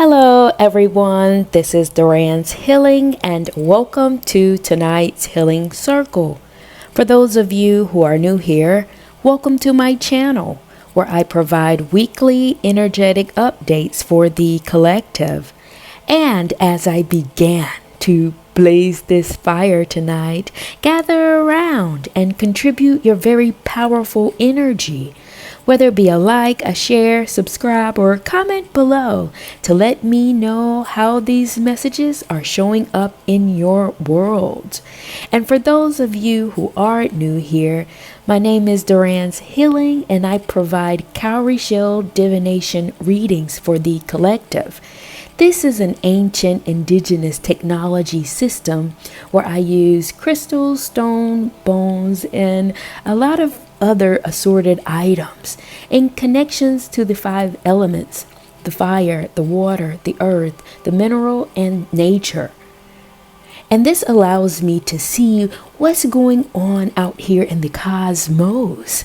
Hello, everyone. This is Duran's Healing, and welcome to tonight's Healing Circle. For those of you who are new here, welcome to my channel, where I provide weekly energetic updates for the collective. And as I began to blaze this fire tonight, gather around and contribute your very powerful energy. Whether it be a like, a share, subscribe, or comment below to let me know how these messages are showing up in your world. And for those of you who are new here, my name is Duran's Healing, and I provide cowrie shell divination readings for the collective. This is an ancient indigenous technology system where I use crystals, stone, bones, and a lot of other assorted items in connections to the 5 elements: the fire, the water, the earth, the mineral, and nature. And this allows me to see what's going on out here in the cosmos.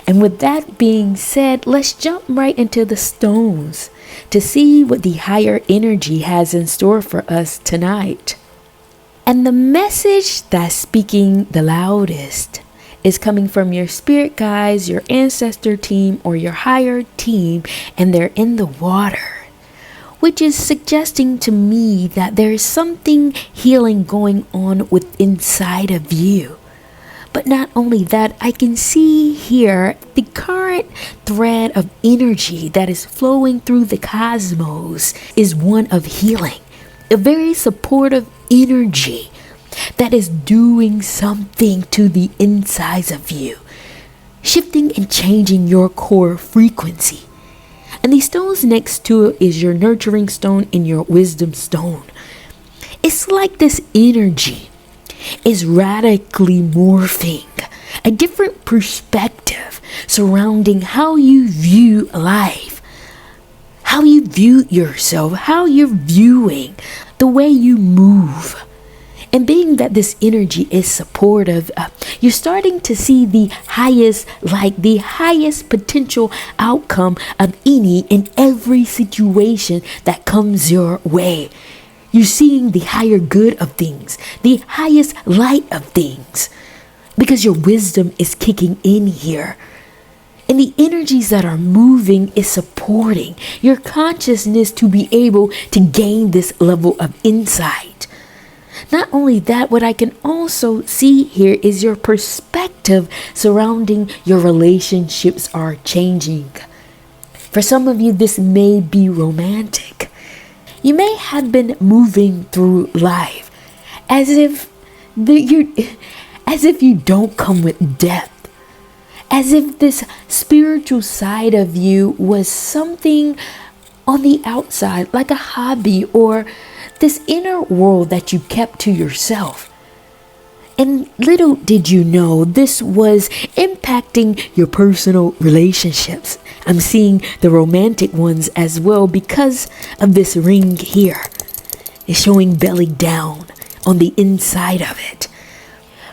And with that being said, let's jump right into the stones to see what the higher energy has in store for us tonight. And the message that's speaking the loudest is coming from your spirit guides, your ancestor team, or your higher team, and they're in the water, which is suggesting to me that there's something healing going on inside of you. But not only that, I can see here the current thread of energy that is flowing through the cosmos is one of healing, a very supportive energy that is doing something to the insides of you, shifting and changing your core frequency. And the stones next to it is your nurturing stone and your wisdom stone. It's like this energy is radically morphing a different perspective surrounding how you view life, how you view yourself, how you're viewing the way you move. And being that this energy is supportive, you're starting to see the highest potential outcome of any and every situation that comes your way. You're seeing the higher good of things, the highest light of things, because your wisdom is kicking in here. And the energies that are moving is supporting your consciousness to be able to gain this level of insight. Not only that, what I can also see here is your perspective surrounding your relationships are changing. For some of you, this may be romantic. You may have been moving through life as if you don't come with depth, as if this spiritual side of you was something on the outside, like a hobby or this inner world that you kept to yourself. And little did you know, this was impacting your personal relationships. I'm seeing the romantic ones as well because of this ring here. It's showing belly down on the inside of it.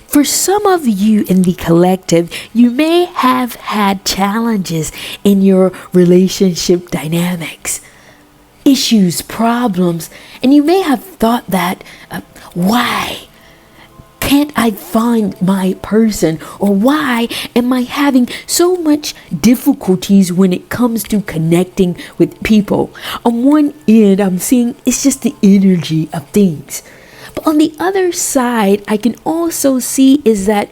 For some of you in the collective, you may have had challenges in your relationship dynamics, issues, problems, and you may have thought that, why can't I find my person? Or why am I having so much difficulties when it comes to connecting with people? On one end, I'm seeing it's just the energy of things. But on the other side, I can also see is that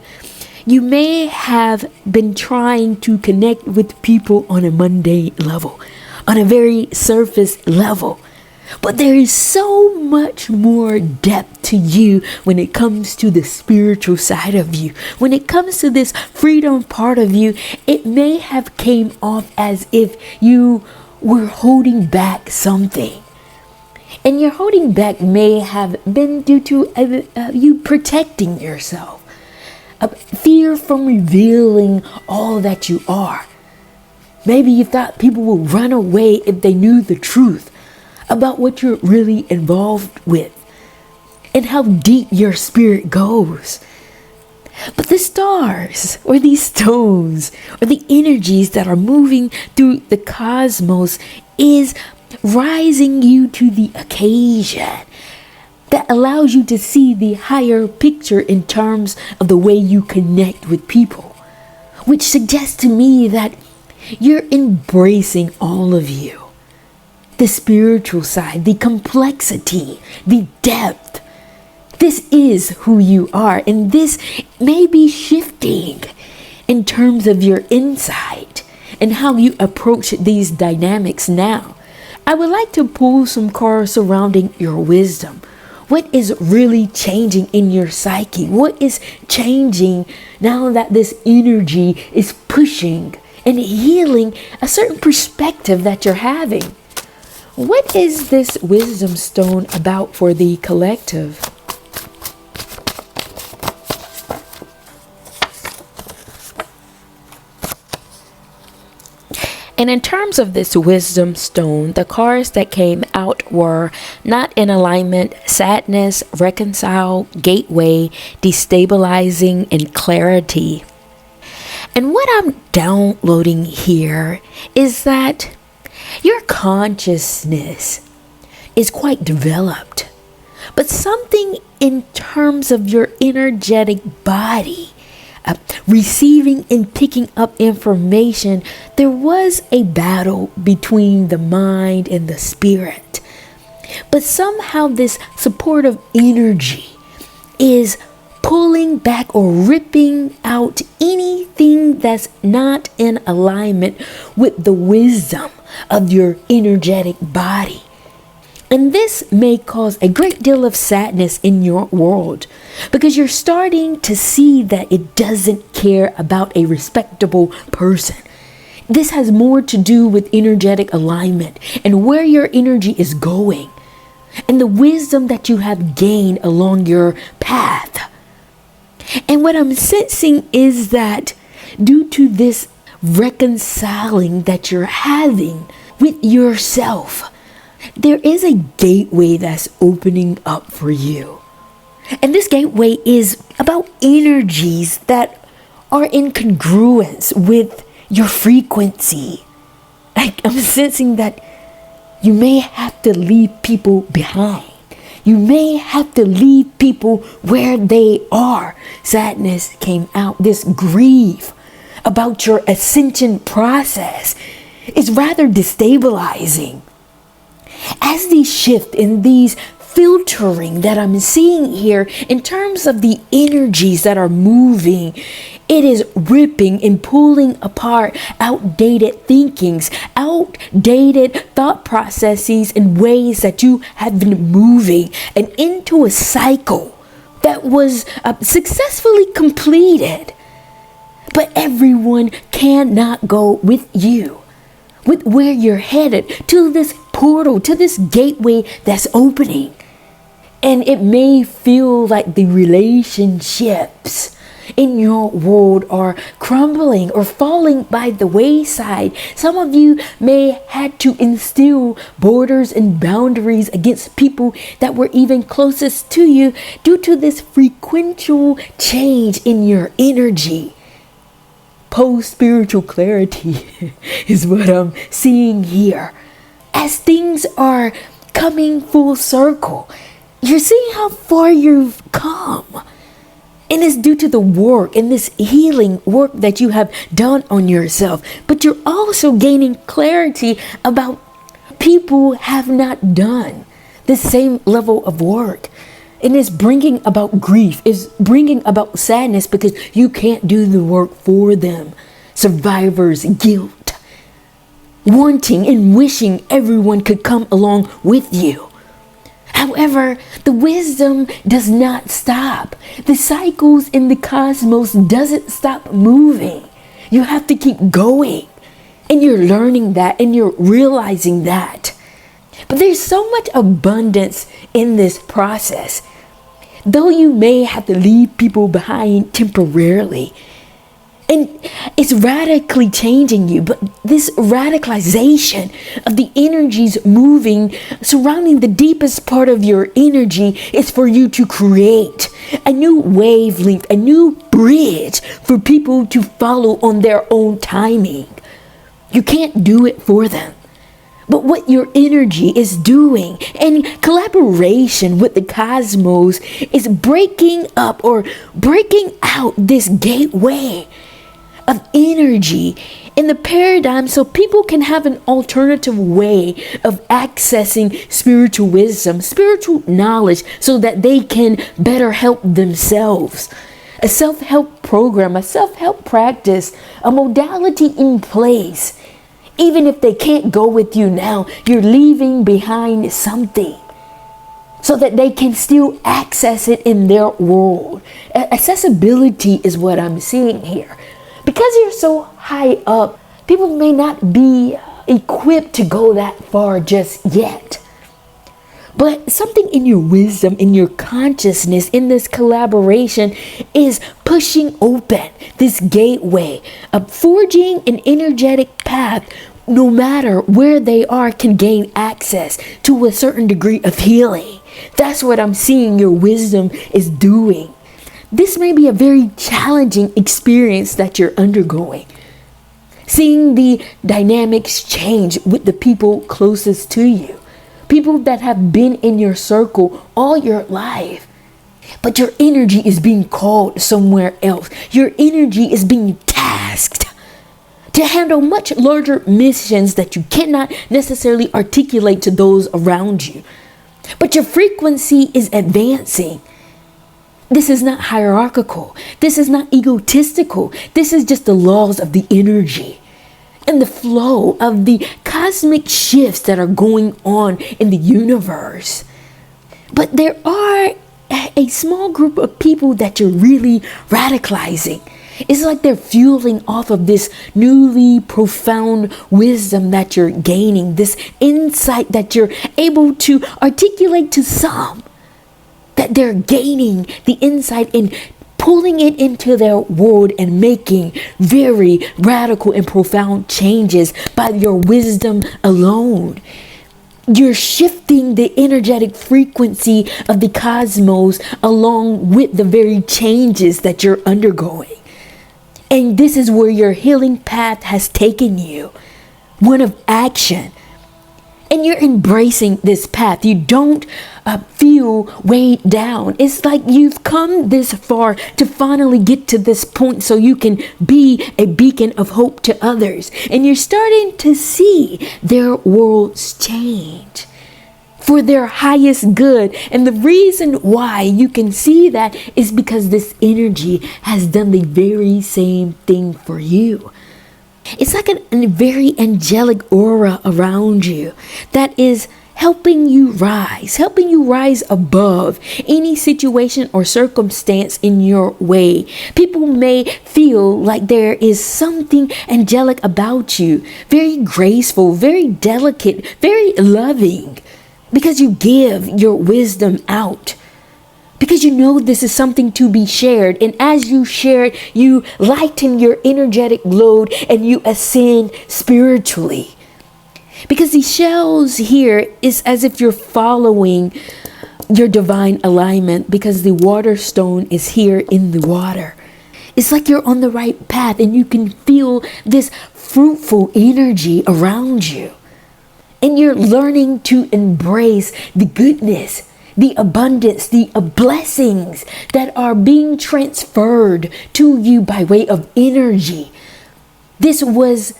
you may have been trying to connect with people on a mundane level, on a very surface level. But there is so much more depth to you when it comes to the spiritual side of you. When it comes to this freedom part of you, it may have came off as if you were holding back something. And your holding back may have been due to you protecting yourself. Fear from revealing all that you are. Maybe you thought people would run away if they knew the truth about what you're really involved with and how deep your spirit goes. But the stars or these stones or the energies that are moving through the cosmos is rising you to the occasion, that allows you to see the higher picture in terms of the way you connect with people, which suggests to me that you're embracing all of you. The spiritual side, the complexity, the depth. This is who you are, and this may be shifting in terms of your insight and how you approach these dynamics now. I would like to pull some cards surrounding your wisdom. What is really changing in your psyche? What is changing now that this energy is pushing and healing a certain perspective that you're having? What is this wisdom stone about for the collective? And in terms of this wisdom stone, the cards that came out were not in alignment, sadness, reconcile, gateway, destabilizing, and clarity. And what I'm downloading here is that your consciousness is quite developed, but something in terms of your energetic body, receiving and picking up information, there was a battle between the mind and the spirit. But somehow this supportive energy is pulling back or ripping out anything that's not in alignment with the wisdom of your energetic body. And this may cause a great deal of sadness in your world because you're starting to see that it doesn't care about a respectable person. This has more to do with energetic alignment and where your energy is going and the wisdom that you have gained along your path. And what I'm sensing is that due to this reconciling that you're having with yourself, there is a gateway that's opening up for you. And this gateway is about energies that are in congruence with your frequency. I'm sensing that you may have to leave people behind. You may have to leave people where they are. Sadness came out. This grief about your ascension process is rather destabilizing. As these shift in these filtering that I'm seeing here in terms of the energies that are moving, it is ripping and pulling apart outdated thinkings, outdated thought processes and ways that you have been moving and into a cycle that was successfully completed. But everyone cannot go with you, with where you're headed, to this portal, to this gateway that's opening. And it may feel like the relationships in your world are crumbling or falling by the wayside. Some of you may had to instill borders and boundaries against people that were even closest to you due to this frequential change in your energy. Post-spiritual clarity is what I'm seeing here. As things are coming full circle, you're seeing how far you've come. And it's due to the work and this healing work that you have done on yourself. But you're also gaining clarity about people have not done the same level of work. And it's bringing about grief, it's bringing about sadness because you can't do the work for them. Survivor's guilt, wanting and wishing everyone could come along with you. However, the wisdom does not stop. The cycles in the cosmos doesn't stop moving. You have to keep going. And you're learning that and you're realizing that. But there's so much abundance in this process. Though you may have to leave people behind temporarily, and it's radically changing you, but this radicalization of the energies moving, surrounding the deepest part of your energy is for you to create a new wavelength, a new bridge for people to follow on their own timing. You can't do it for them. but what your energy is doing. And collaboration with the cosmos is breaking up or breaking out this gateway of energy in the paradigm so people can have an alternative way of accessing spiritual wisdom, spiritual knowledge, so that they can better help themselves. A self-help program, a self-help practice, a modality in place. Even if they can't go with you now, you're leaving behind something so that they can still access it in their world. Accessibility is what I'm seeing here. Because you're so high up, people may not be equipped to go that far just yet. But something in your wisdom, in your consciousness, in this collaboration is pushing open this gateway of forging an energetic path. No matter where they are, can gain access to a certain degree of healing. That's what I'm seeing your wisdom is doing. This may be a very challenging experience that you're undergoing. Seeing the dynamics change with the people closest to you. People that have been in your circle all your life. But your energy is being called somewhere else. Your energy is being tasked to handle much larger missions that you cannot necessarily articulate to those around you. But your frequency is advancing. This is not hierarchical. This is not egotistical. This is just the laws of the energy and the flow of the cosmic shifts that are going on in the universe. But there are a small group of people that you're really radicalizing. It's like they're fueling off of this newly profound wisdom that you're gaining, this insight that you're able to articulate to some, that they're gaining the insight in pulling it into their world and making very radical and profound changes by your wisdom alone. You're shifting the energetic frequency of the cosmos along with the very changes that you're undergoing. And this is where your healing path has taken you, one of action. And you're embracing this path. You don't feel weighed down. It's like you've come this far to finally get to this point so you can be a beacon of hope to others. And you're starting to see their worlds change for their highest good. And the reason why you can see that is because this energy has done the very same thing for you. It's like a very angelic aura around you that is helping you rise above any situation or circumstance in your way. People may feel like there is something angelic about you, very graceful, very delicate, very loving, because you give your wisdom out. Because you know this is something to be shared. And as you share it, you lighten your energetic load and you ascend spiritually. Because the shells here is as if you're following your divine alignment, because the water stone is here in the water. It's like you're on the right path and you can feel this fruitful energy around you. And you're learning to embrace the goodness, the abundance, the blessings that are being transferred to you by way of energy. This was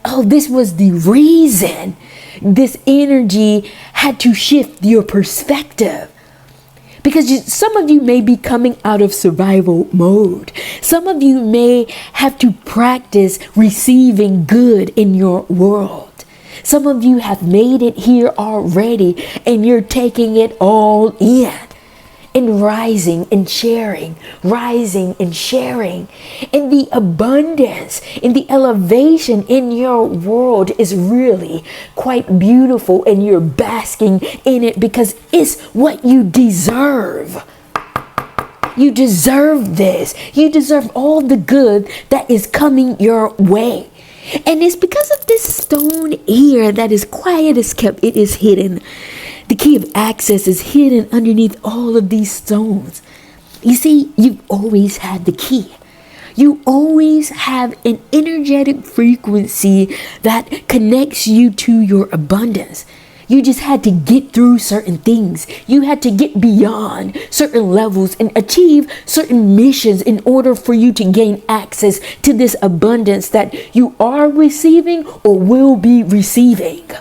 the reason this energy had to shift your perspective. Because some of you may be coming out of survival mode. Some of you may have to practice receiving good in your world. Some of you have made it here already and you're taking it all in and rising and sharing. And the abundance and the elevation in your world is really quite beautiful, and you're basking in it because it's what you deserve. You deserve this. You deserve all the good that is coming your way. And it's because of this stone here that is quiet as kept. It is hidden. The key of access is hidden underneath all of these stones. You see, you've always had the key. You always have an energetic frequency that connects you to your abundance. You just had to get through certain things. You had to get beyond certain levels and achieve certain missions in order for you to gain access to this abundance that you are receiving or will be receiving.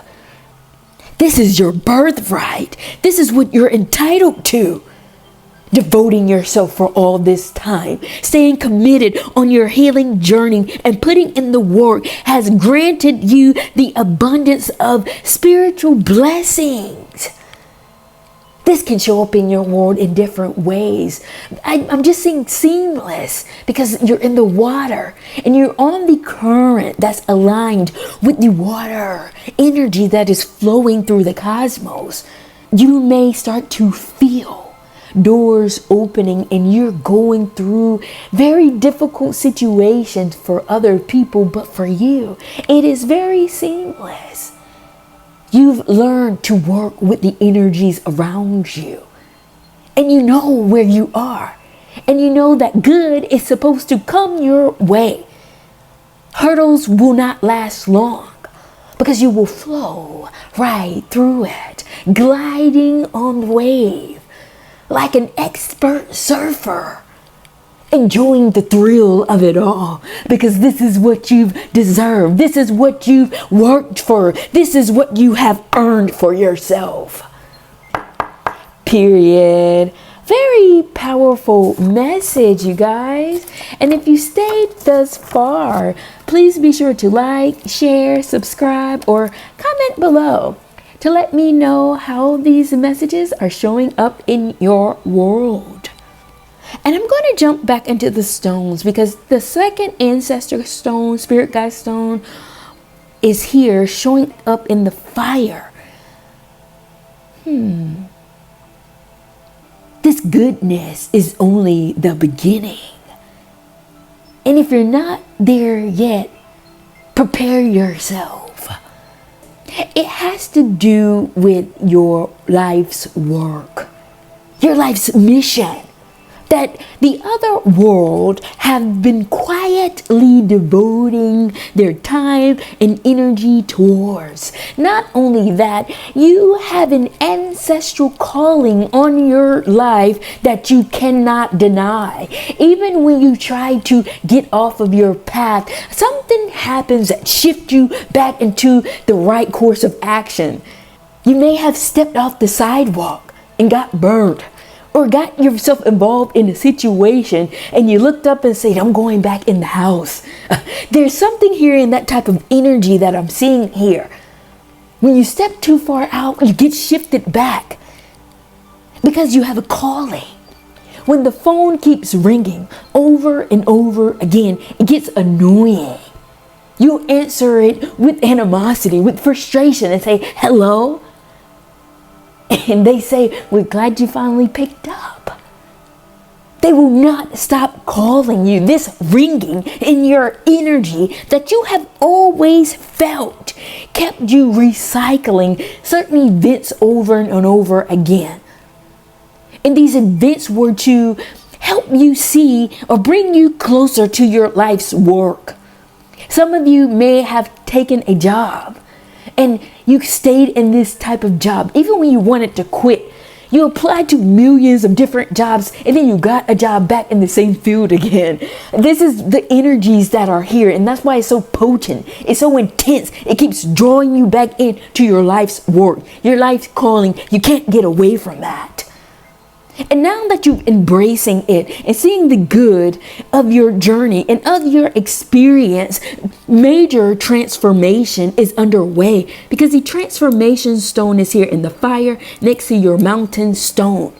This is your birthright. This is what you're entitled to. Devoting yourself for all this time, staying committed on your healing journey and putting in the work has granted you the abundance of spiritual blessings. This can show up in your world in different ways. I'm just saying seamless because you're in the water and you're on the current that's aligned with the water energy that is flowing through the cosmos. You may start to feel doors opening and you're going through very difficult situations for other people, but for you, it is very seamless. You've learned to work with the energies around you, and you know where you are, and you know that good is supposed to come your way. Hurdles will not last long because you will flow right through it, gliding on the wave like an expert surfer, enjoying the thrill of it all because this is what you've deserved. This is what you've worked for. This is what you have earned for yourself. Period. Very powerful message, you guys. And if you stayed thus far, please be sure to like, share, subscribe, or comment below to let me know how these messages are showing up in your world. And I'm going to jump back into the stones because the second ancestor stone, spirit guide stone, is here showing up in the fire. This goodness is only the beginning. And if you're not there yet, prepare yourself. It has to do with your life's work, your life's mission that the other world have been quietly devoting their time and energy towards. Not only that, you have an ancestral calling on your life that you cannot deny. Even when you try to get off of your path, something happens that shifts you back into the right course of action. You may have stepped off the sidewalk and got burned, or got yourself involved in a situation and you looked up and said, I'm going back in the house. There's something here in that type of energy that I'm seeing here. When you step too far out, you get shifted back because you have a calling. When the phone keeps ringing over and over again, it gets annoying. You answer it with animosity, with frustration and say, hello? And they say, we're glad you finally picked up. They will not stop calling you. This ringing in your energy that you have always felt kept you recycling certain events over and over again. And these events were to help you see or bring you closer to your life's work. Some of you may have taken a job and you stayed in this type of job even when you wanted to quit. You applied to millions of different jobs and then you got a job back in the same field again. This is the energies that are here, and that's why it's so potent. It's so intense. It keeps drawing you back into your life's work, your life's calling. You can't get away from that. And now that you're embracing it and seeing the good of your journey and of your experience, major transformation is underway because the transformation stone is here in the fire next to your mountain stone.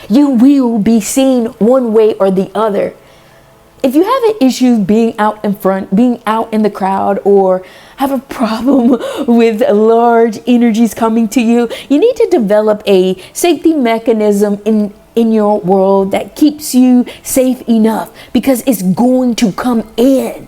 You will be seen one way or the other. If you have an issue being out in front, being out in the crowd, or have a problem with large energies coming to you, you need to develop a safety mechanism in your world that keeps you safe enough because it's going to come in.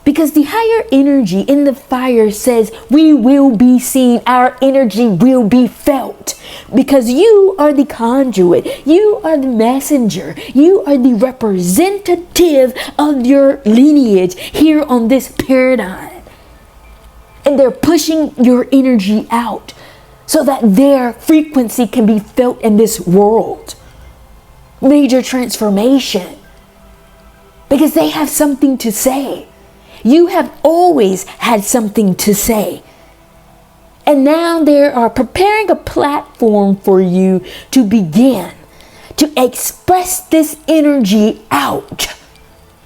Because the higher energy in the fire says we will be seen, our energy will be felt. out, because you are the conduit, you are the messenger, you are the representative of your lineage here on this paradigm. And they're pushing your energy out so that their frequency can be felt in this world. Major transformation. Because they have something to say. You have always had something to say. And now they are preparing a platform for you to begin to express this energy out,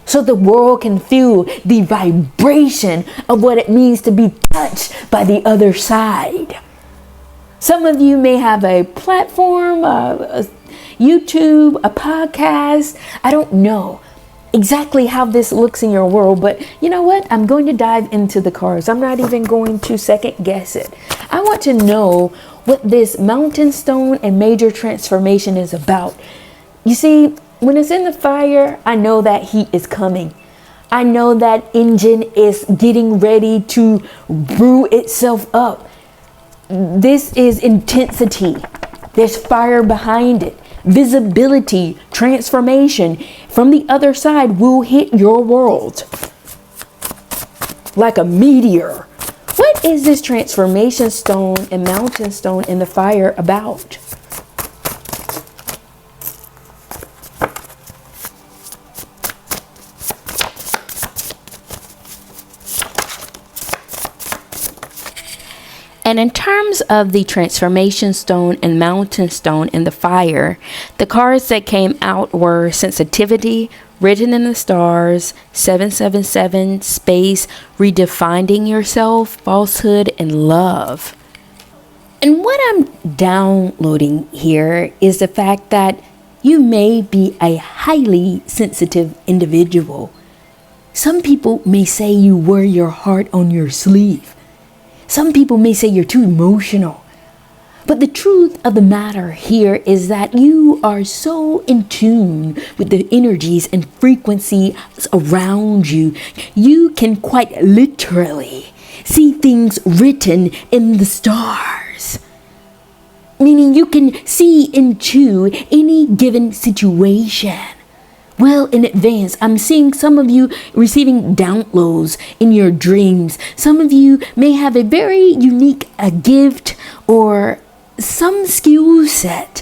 so the world can feel the vibration of what it means to be touched by the other side. Some of you may have a platform, a YouTube, a podcast. I don't know exactly how this looks in your world, but you know what? I'm going to dive into the cards. I'm not even going to second guess it. I want to know what this mountain stone and major transformation is about. You see, when it's in the fire, I know that heat is coming. I know that engine is getting ready to brew itself up. This is intensity. There's fire behind it. Visibility, transformation from the other side will hit your world like a meteor. What is this transformation stone and mountain stone in the fire about? And in terms of the transformation stone and mountain stone in the fire, the cards that came out were sensitivity, written in the stars, 777, space, redefining yourself, falsehood, and love. And what I'm downloading here is the fact that you may be a highly sensitive individual. Some people may say you wear your heart on your sleeve. Some people may say you're too emotional. But the truth of the matter here is that you are so in tune with the energies and frequencies around you. You can quite literally see things written in the stars. Meaning you can see into any given situation well in advance. I'm seeing some of you receiving downloads in your dreams. Some of you may have a very unique gift or some skill set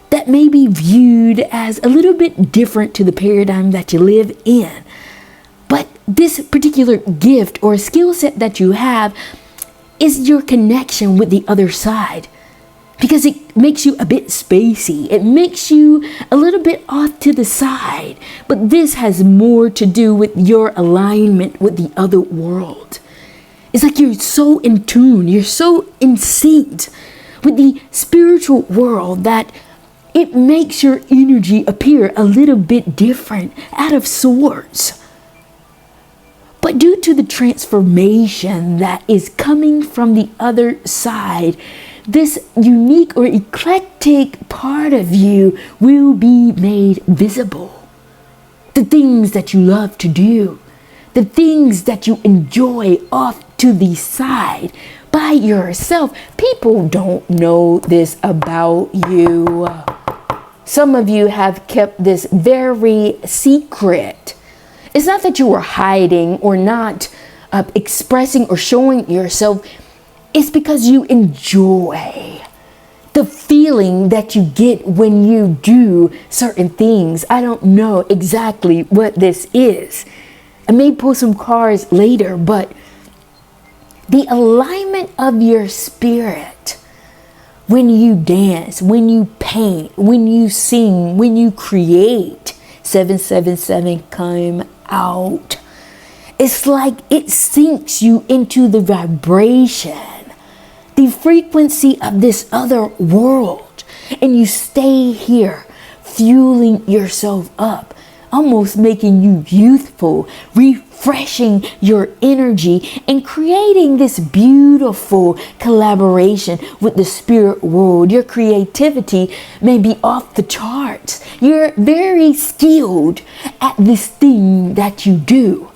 that may be viewed as a little bit different to the paradigm that you live in. But this particular gift or skill set that you have is your connection with the other side. Because it makes you a bit spacey. It makes you a little bit off to the side. But this has more to do with your alignment with the other world. It's like you're so in tune. You're so in sync with the spiritual world that it makes your energy appear a little bit different, out of sorts. But due to the transformation that is coming from the other side, this unique or eclectic part of you will be made visible. The things that you love to do, the things that you enjoy off to the side by yourself. People don't know this about you. Some of you have kept this very secret. It's not that you were hiding or not expressing or showing yourself. It's because you enjoy the feeling that you get when you do certain things. I don't know exactly what this is. I may pull some cards later, but the alignment of your spirit when you dance, when you paint, when you sing, when you create, 777 come out. It's like it sinks you into the vibration, the frequency of this other world, and you stay here fueling yourself up, almost making you youthful, refreshing your energy and creating this beautiful collaboration with the spirit world. Your creativity may be off the charts. You're very skilled at this thing that you do.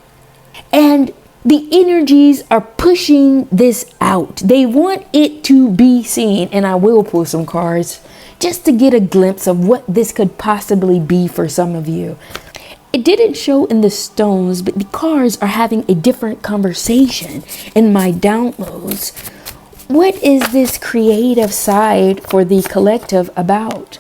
And The energies are pushing this out. They want it to be seen. And I will pull some cards just to get a glimpse of what this could possibly be for some of you. It didn't show in the stones, but the cards are having a different conversation in my downloads. What is this creative side for the collective about?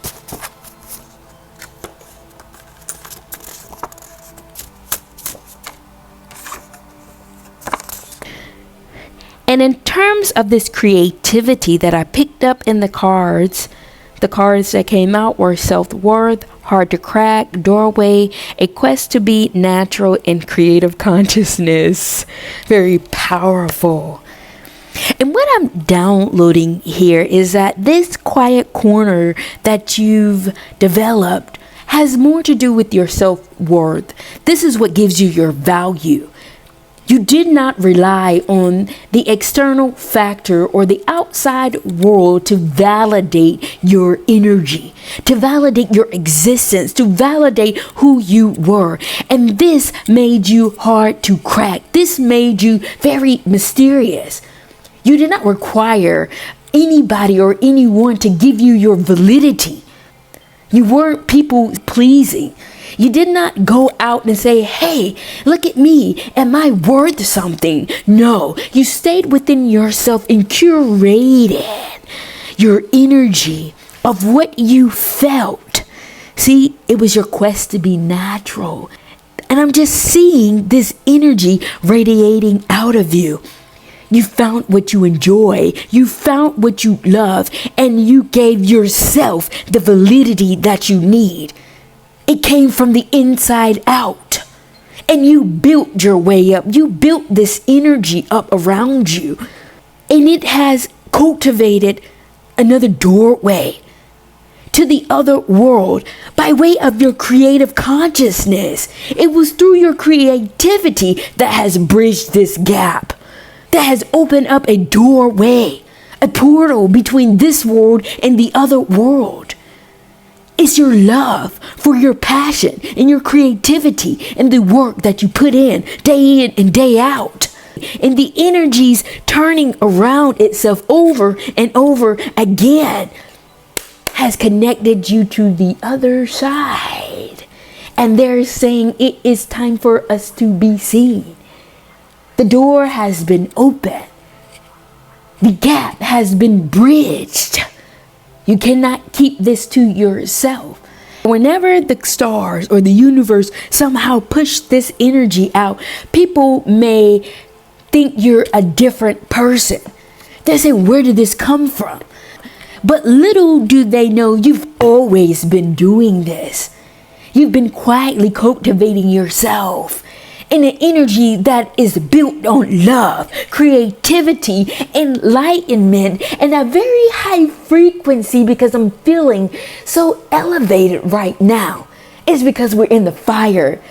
And in terms of this creativity that I picked up in the cards that came out were self-worth, hard to crack, doorway, a quest to be natural and creative consciousness. Very powerful. And what I'm downloading here is that this quiet corner that you've developed has more to do with your self-worth. This is what gives you your value. You did not rely on the external factor or the outside world to validate your energy, to validate your existence, to validate who you were. And this made you hard to crack. This made you very mysterious. You did not require anybody or anyone to give you your validity. You weren't people pleasing. You did not go out and say, hey, look at me. Am I worth something? No, you stayed within yourself and curated your energy of what you felt. See, it was your quest to be natural. And I'm just seeing this energy radiating out of you. You found what you enjoy, you found what you love, and you gave yourself the validity that you need. It came from the inside out. And you built your way up. You built this energy up around you. And it has cultivated another doorway to the other world by way of your creative consciousness. It was through your creativity that has bridged this gap, that has opened up a doorway, a portal between this world and the other world. It's your love for your passion and your creativity and the work that you put in and day out. And the energies turning around itself over and over again has connected you to the other side. And they're saying it is time for us to be seen. The door has been opened. The gap has been bridged. You cannot keep this to yourself. Whenever the stars or the universe somehow push this energy out, people may think you're a different person. They say, where did this come from? But little do they know you've always been doing this. You've been quietly cultivating yourself in an energy that is built on love, creativity, enlightenment, and a very high frequency, because I'm feeling so elevated right now. It's because we're in the fire.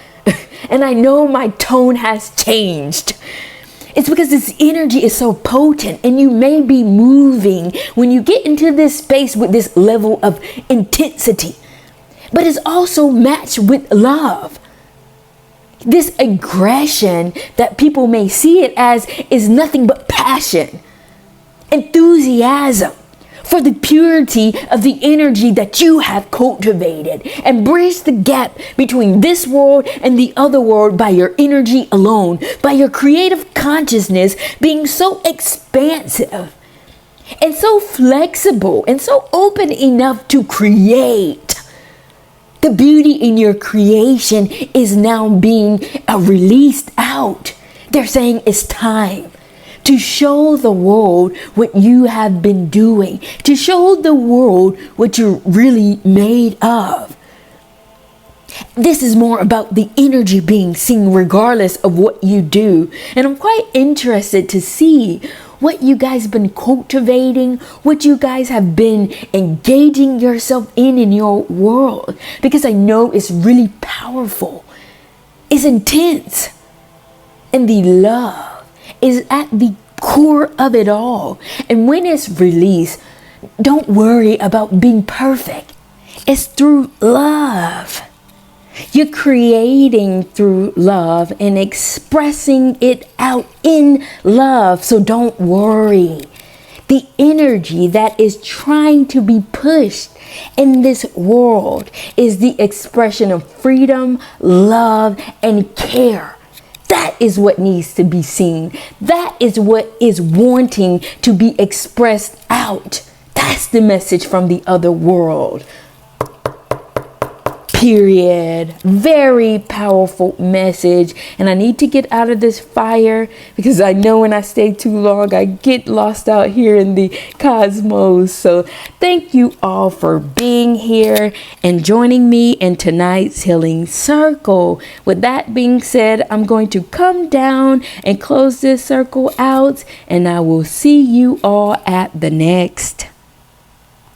And I know my tone has changed. It's because this energy is so potent, and you may be moving when you get into this space with this level of intensity. But it's also matched with love. This aggression that people may see it as is nothing but passion, enthusiasm for the purity of the energy that you have cultivated, and bridge the gap between this world and the other world by your energy alone, by your creative consciousness being so expansive and so flexible and so open enough to create. The beauty in your creation is now being released out. They're saying it's time to show the world what you have been doing, to show the world what you're really made of. This is more about the energy being seen regardless of what you do. And I'm quite interested to see what you guys have been cultivating, what you guys have been engaging yourself in your world, because I know it's really powerful. It's intense. And the love is at the core of it all. And when it's released, don't worry about being perfect. It's through love. You're creating through love and expressing it out in love. So don't worry. The energy that is trying to be pushed in this world is the expression of freedom, love, and care. That is what needs to be seen. That is what is wanting to be expressed out. That's the message from the other world. Period. Very powerful message. And I need to get out of this fire because I know when I stay too long, I get lost out here in the cosmos. So thank you all for being here and joining me in tonight's healing circle. With that being said, I'm going to come down and close this circle out, and I will see you all at the next